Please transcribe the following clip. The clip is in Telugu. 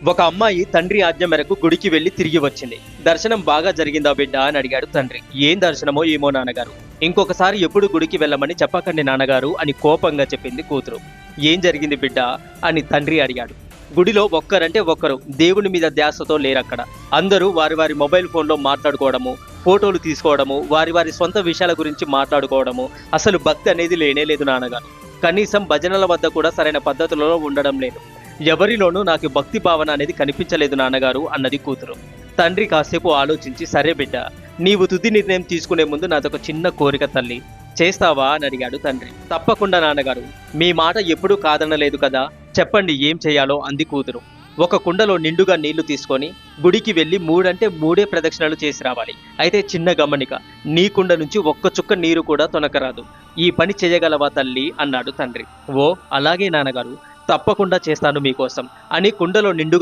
ఒక అమ్మాయి తండ్రి ఆజ్ఞ మేరకు గుడికి వెళ్లి తిరిగి వచ్చింది. దర్శనం బాగా జరిగిందా బిడ్డ అని అడిగాడు తండ్రి. ఏం దర్శనమో ఏమో నాన్నగారు. ఇంకొకసారి ఎప్పుడు గుడికి వెళ్ళమని చెప్పకండి నాన్నగారు అని కోపంగా చెప్పింది కూతురు. ఏం జరిగింది బిడ్డ అని తండ్రి అడిగాడు. గుడిలో ఒక్కరంటే ఒక్కరు దేవుని మీద ధ్యాసతో లేరక్కడ. అందరూ వారి వారి మొబైల్ ఫోన్లో మాట్లాడుకోవడము, ఫోటోలు తీసుకోవడము, వారి వారి సొంత విషయాల గురించి మాట్లాడుకోవడము. అసలు భక్తి అనేది లేనే లేదు నాన్నగారు. కనీసం భజనల వద్ద కూడా సరైన పద్ధతులలో ఉండడం లేదు. ఎవరిలోనూ నాకు భక్తి భావన అనేది కనిపించలేదు నాన్నగారు అన్నది కూతురు. తండ్రి కాసేపు ఆలోచించి, సరే బిడ్డ, నీవు తుది నిర్ణయం తీసుకునే ముందు నాదొక చిన్న కోరిక తల్లి, చేస్తావా అని అడిగాడు తండ్రి. తప్పకుండా నాన్నగారు, మీ మాట ఎప్పుడూ కాదనలేదు కదా, చెప్పండి ఏం చేయాలో అంది కూతురు. ఒక కుండలో నిండుగా నీళ్లు తీసుకొని గుడికి వెళ్ళి 3 అంటే 3 ప్రదక్షిణలు చేసి రావాలి. అయితే చిన్న గమనిక, నీ కుండ నుంచి ఒక్క చుక్క నీరు కూడా తొనకరాదు. ఈ పని చేయగలవా తల్లి అన్నాడు తండ్రి. ఓ అలాగే నాన్నగారు, తప్పకుండా చేస్తాను మీకోసం అని కుండలో నిండుగా